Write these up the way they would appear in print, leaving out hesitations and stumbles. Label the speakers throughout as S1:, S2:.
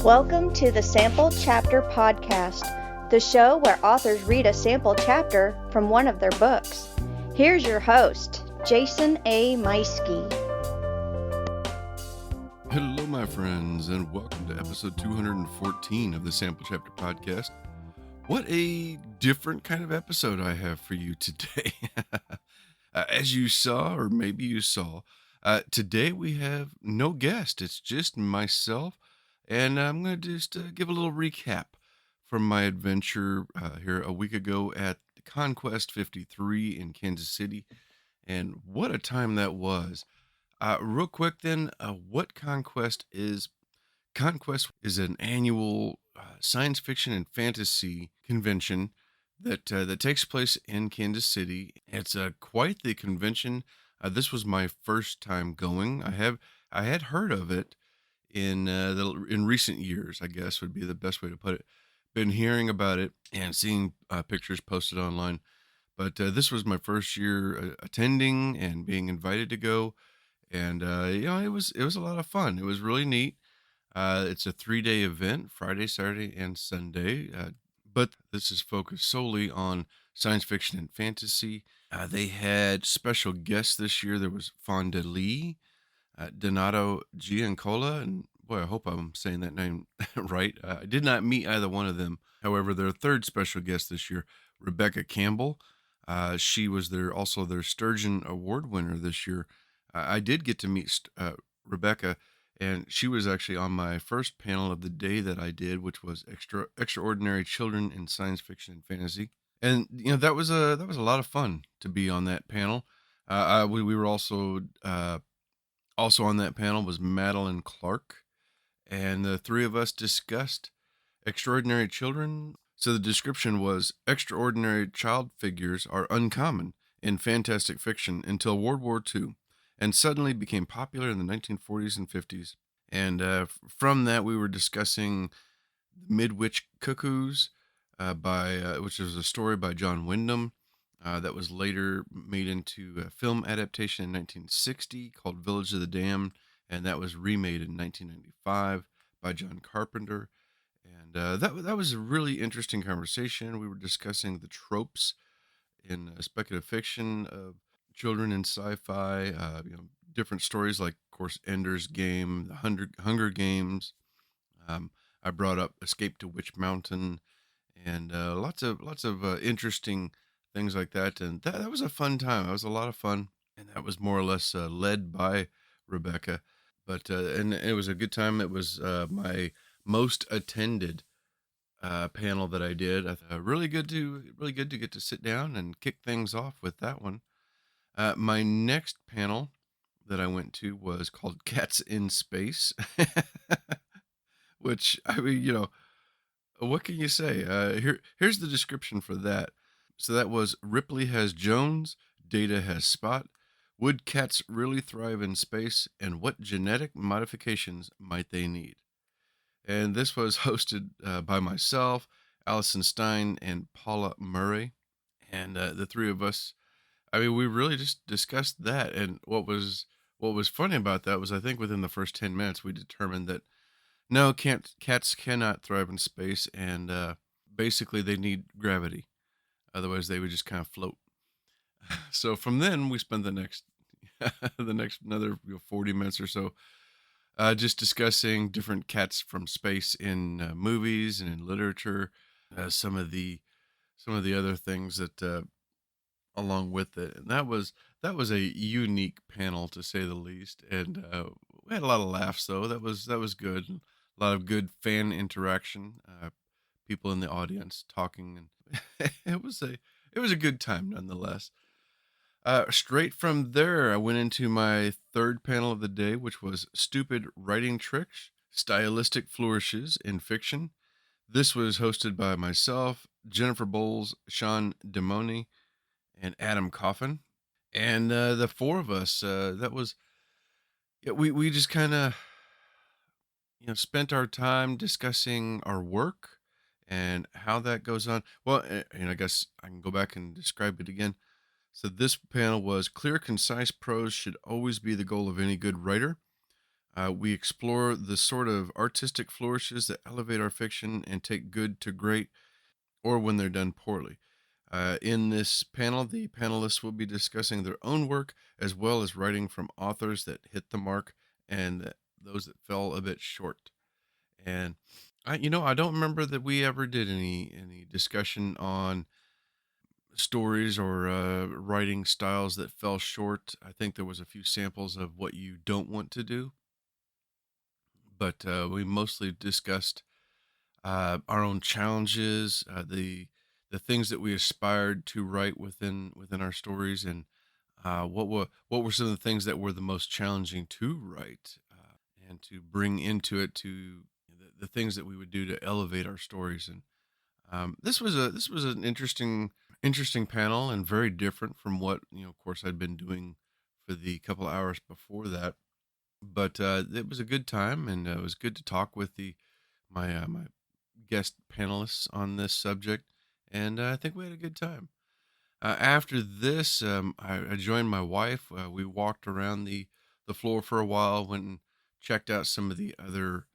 S1: Welcome to the Sample Chapter Podcast, the show where authors read a sample chapter from one of their books. Here's your host, Jason A. Meiske.
S2: Hello, my friends, and welcome to episode 214 of the Sample Chapter Podcast. What a different kind of episode I have for you today. As you saw, or maybe you saw, today we have no guest. It's just myself, and I'm going to just give a little recap from my adventure here a week ago at ConQuest 53 in Kansas City, and what a time that was. Real quick then, what ConQuest is. ConQuest is an annual science fiction and fantasy convention that takes place in Kansas City. It's quite the convention. This was my first time going. I had heard of it in recent years, I guess would be the best way to put it. Been hearing about it and seeing pictures posted online, but this was my first year attending and being invited to go. And it was a lot of fun. It was really neat. It's a 3-day event, Friday, Saturday, and Sunday. But this is focused solely on science fiction and fantasy. They had special guests this year. There was Fonda Lee, Donato Giancola, and boy, I hope I'm saying that name right. I did not meet either one of them. However, their third special guest this year, Rebecca Campbell. She was also their Sturgeon Award winner this year. I did get to meet Rebecca, and she was actually on my first panel of the day that I did, which was extraordinary children in science fiction and fantasy. And that was a lot of fun to be on that panel. We were also on that panel was Madeline Clark, and the three of us discussed extraordinary children. So the description was: extraordinary child figures are uncommon in fantastic fiction until World War II, and suddenly became popular in the 1940s and 50s. And from that, we were discussing Midwich Cuckoos, which is a story by John Wyndham that was later made into a film adaptation in 1960 called Village of the Damned, and that was remade in 1995 by John Carpenter. And that was a really interesting conversation. We were discussing the tropes in speculative fiction of children in sci-fi, different stories like, of course, Ender's Game, the Hunger Games. I brought up Escape to Witch Mountain, and lots of interesting things like that. And that was a fun time. That was a lot of fun, and that was more or less led by Rebecca. But and it was a good time. It was my most attended panel that I did. Really good to get to sit down and kick things off with that one. My next panel that I went to was called Cats in Space, which, I mean, what can you say? Here's the description for that. So that was: Ripley has Jones, Data has Spot. Would cats really thrive in space, and what genetic modifications might they need? And this was hosted by myself, Allison Stein, and Paula Murray. And the three of us, I mean, we really just discussed that. And what was funny about that was, I think within the first 10 minutes, we determined that no, cats cannot thrive in space, and basically they need gravity. Otherwise, they would just kind of float. So from then, we spent the next another 40 minutes or so just discussing different cats from space in movies and in literature. Some of the other things that along with it, and that was a unique panel, to say the least. And we had a lot of laughs, though. That was good. A lot of good fan interaction, people in the audience talking, and it was a good time nonetheless. Straight from there, I went into my third panel of the day, which was Stupid Writing Tricks, Stylistic Flourishes in Fiction. This was hosted by myself, Jennifer Bowles, Sean Demoni, and Adam Coffin. And the four of us, we just kind of, spent our time discussing our work and how that goes on. Well, and I guess I can go back and describe it again. So this panel was: clear, concise prose should always be the goal of any good writer. We explore the sort of artistic flourishes that elevate our fiction and take good to great, or when they're done poorly. In this panel, the panelists will be discussing their own work as well as writing from authors that hit the mark and those that fell a bit short. And I don't remember that we ever did any discussion on stories or writing styles that fell short. I think there was a few samples of what you don't want to do, but we mostly discussed our own challenges, the things that we aspired to write within our stories, and what were some of the things that were the most challenging to write and to bring into it to the things that we would do to elevate our stories. And this was an interesting panel and very different from what of course I'd been doing for the couple hours before that. But it was a good time, and it was good to talk with the my guest panelists on this subject, and I think we had a good time. After this, I joined my wife. We walked around the floor for a while, went and checked out some of the other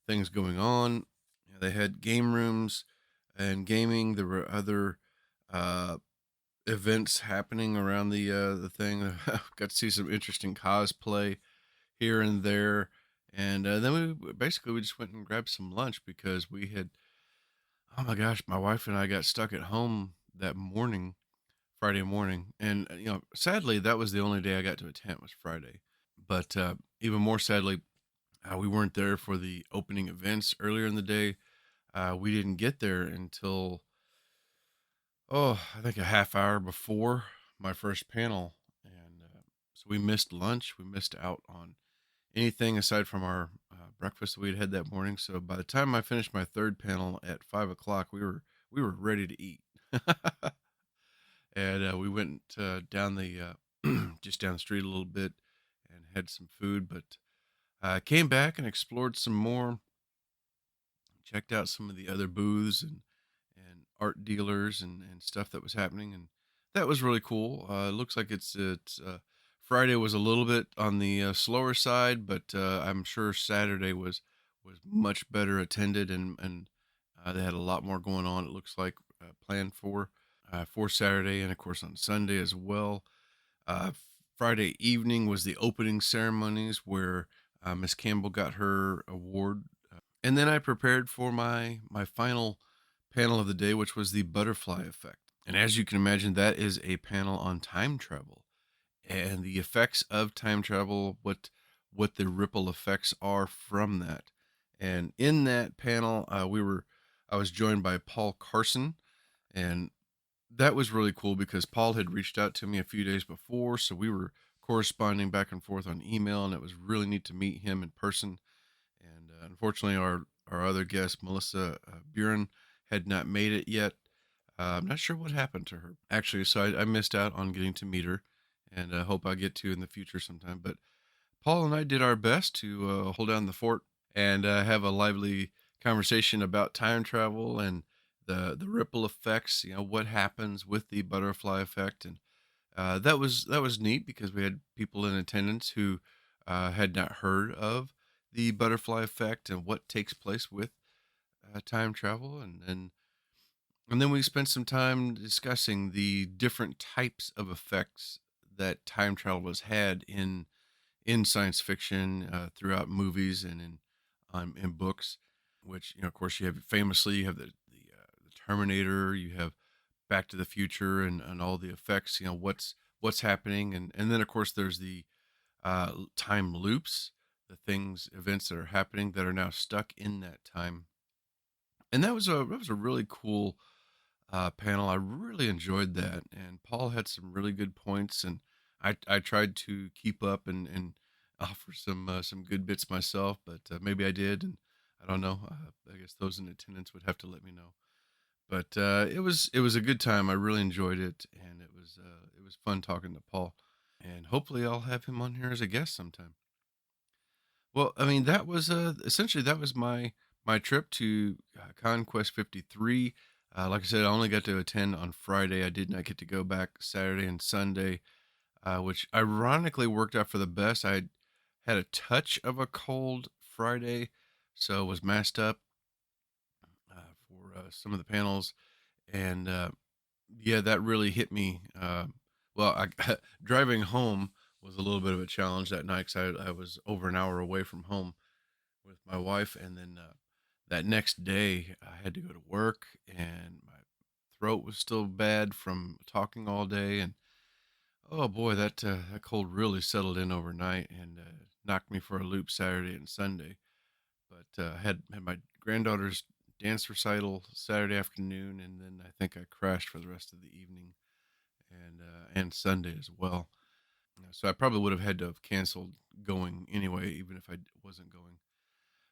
S2: things going on. They had game rooms and gaming. There were other uh, events happening around the thing. Got to see some interesting cosplay here and there, and then we just went and grabbed some lunch because we had. Oh my gosh, my wife and I got stuck at home that morning, Friday morning, and sadly, that was the only day I got to attend was Friday. But even more sadly, we weren't there for the opening events earlier in the day. We didn't get there until I think a half hour before my first panel, and so we missed lunch. We missed out on anything aside from our breakfast that we'd had that morning. So by the time I finished my third panel at 5 o'clock, we were ready to eat. And we went down the just down the street a little bit and had some food, but came back and explored some more, checked out some of the other booths and art dealers and stuff that was happening, and that was really cool. Looks like it's Friday was a little bit on the slower side, but I'm sure Saturday was much better attended, and they had a lot more going on. It looks like planned for Saturday, and of course on Sunday as well. Uh, Friday evening was the opening ceremonies where Miss Campbell got her award, and then I prepared for my final panel of the day, which was the butterfly effect. And as you can imagine, that is a panel on time travel and the effects of time travel, what the ripple effects are from that. And in that panel, I was joined by Paul Carson, and that was really cool because Paul had reached out to me a few days before, so we were corresponding back and forth on email, and it was really neat to meet him in person. And unfortunately, our other guest, Melissa Buren, had not made it yet. I'm not sure what happened to her actually, so I missed out on getting to meet her, and I hope I get to in the future sometime. But Paul and I did our best to hold down the fort and have a lively conversation about time travel and the ripple effects. What happens with the butterfly effect, and that was neat because we had people in attendance who had not heard of the butterfly effect and what takes place with time travel, and then we spent some time discussing the different types of effects that time travel has had in science fiction, throughout movies and in books. Which of course, you have the Terminator, you have Back to the Future, and all the effects. What's happening, and then of course there's the time loops, the events that are happening that are now stuck in that time. And that was a really cool panel. I really enjoyed that, and Paul had some really good points, and I tried to keep up and offer some good bits myself, but maybe I did, and I don't know. I guess those in attendance would have to let me know. But it was a good time. I really enjoyed it, and it was fun talking to Paul, and hopefully I'll have him on here as a guest sometime. Well, I mean, that was essentially that was my trip to ConQuest 53. Like I said, I only got to attend on Friday. I did not get to go back Saturday and Sunday, which ironically worked out for the best. I Had a touch of a cold Friday, so was masked up for some of the panels, and yeah, that really hit me. Well, driving home was a little bit of a challenge that night because I was over an hour away from home with my wife, and then that next day I had to go to work, and my throat was still bad from talking all day, and oh boy, that cold really settled in overnight and knocked me for a loop Saturday and Sunday. But I had my granddaughter's dance recital Saturday afternoon, and then I think I crashed for the rest of the evening and Sunday as well. So I probably would have had to have canceled going anyway, even if I wasn't going.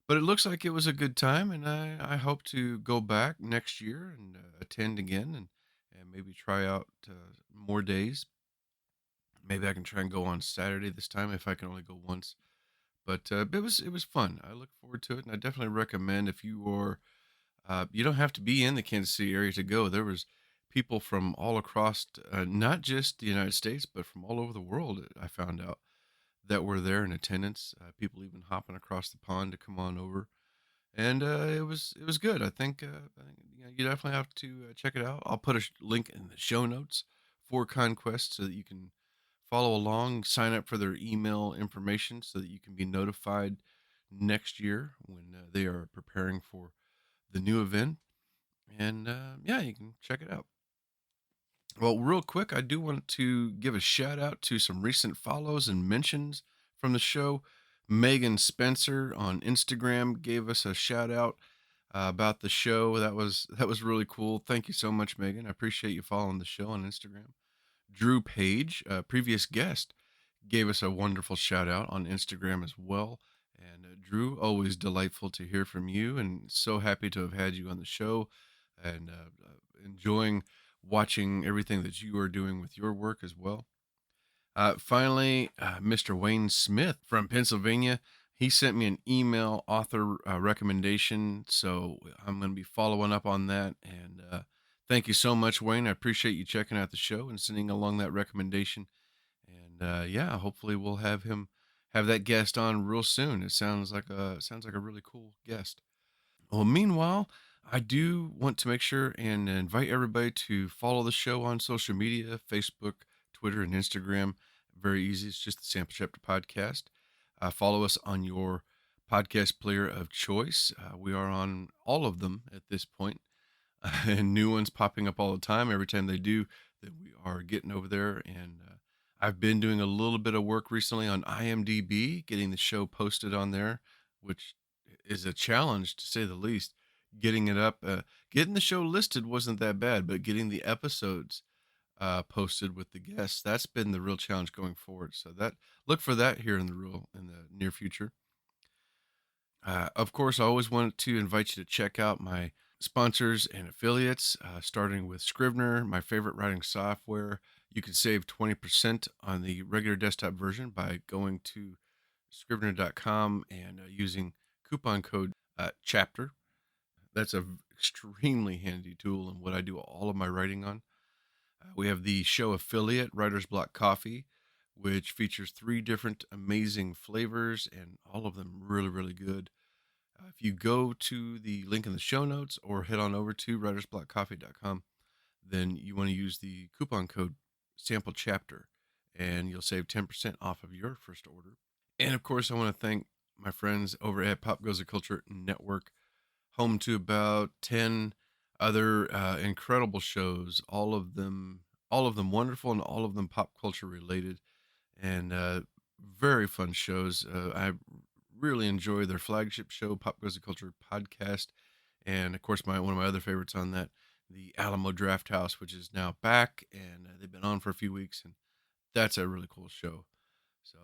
S2: But it looks like it was a good time, and I hope to go back next year and attend again, and maybe try out more days. Maybe I can try and go on Saturday this time if I can only go once. But it was fun. I look forward to it, and I definitely recommend if you are you don't have to be in the Kansas City area to go. There was people from all across, not just the United States, but from all over the world. I found out that were there in attendance. People even hopping across the pond to come on over, and it was good. I think you definitely have to check it out. I'll put a link in the show notes for ConQuest so that you can follow along, sign up for their email information so that you can be notified next year when they are preparing for the new event. And yeah, you can check it out. Well, real quick, I do want to give a shout out to some recent follows and mentions from the show. Megan Spencer on Instagram gave us a shout out about the show. That was really cool. Thank you so much, Megan. I appreciate you following the show on Instagram. Drew Page, a previous guest, gave us a wonderful shout out on Instagram as well. And Drew, always delightful to hear from you, and so happy to have had you on the show, and enjoying watching everything that you are doing with your work as well. Finally, Mr. Wayne Smith from Pennsylvania. He sent me an email author recommendation, so I'm going to be following up on that. And thank you so much, Wayne. I appreciate you checking out the show and sending along that recommendation. And yeah, hopefully we'll have that guest on real soon. It sounds like a really cool guest. Well, meanwhile, I do want to make sure and invite everybody to follow the show on social media: Facebook, Twitter, and Instagram. Very easy. It's just the Sample Chapter Podcast. Follow us on your podcast player of choice. We are on all of them at this point, and new ones popping up all the time. Every time they do, that we are getting over there. And I've been doing a little bit of work recently on IMDb, getting the show posted on there, which is a challenge to say the least. Getting it up, getting the show listed wasn't that bad, but getting the episodes posted with the guests, that's been the real challenge going forward. So that look for that here in the near future. Of course, I always want to invite you to check out my sponsors and affiliates, starting with Scrivener, my favorite writing software. You can save 20% on the regular desktop version by going to scrivener.com and using coupon code chapter. That's a extremely handy tool and what I do all of my writing on. We have the show affiliate, Writer's Block Coffee, which features 3 different amazing flavors and all of them really, really good. If you go to the link in the show notes or head on over to writersblockcoffee.com, then you want to use the coupon code sample chapter and you'll save 10% off of your first order. And of course, I want to thank my friends over at Pop Goes the Culture Network, home to about 10 other incredible shows, all of them wonderful and all of them pop culture related, and very fun shows. I really enjoy their flagship show, Pop Goes the Culture Podcast, and of course, one of my other favorites on that, the Alamo Draft House, which is now back, and they've been on for a few weeks, and that's a really cool show. So,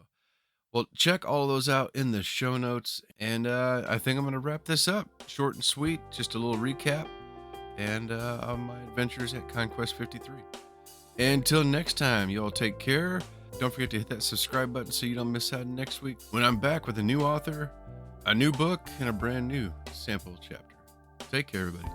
S2: well, check all of those out in the show notes, and I think I'm going to wrap this up. Short and sweet, just a little recap, and on my adventures at ConQuest 53. Until next time, y'all take care. Don't forget to hit that subscribe button so you don't miss out next week when I'm back with a new author, a new book, and a brand new sample chapter. Take care, everybody.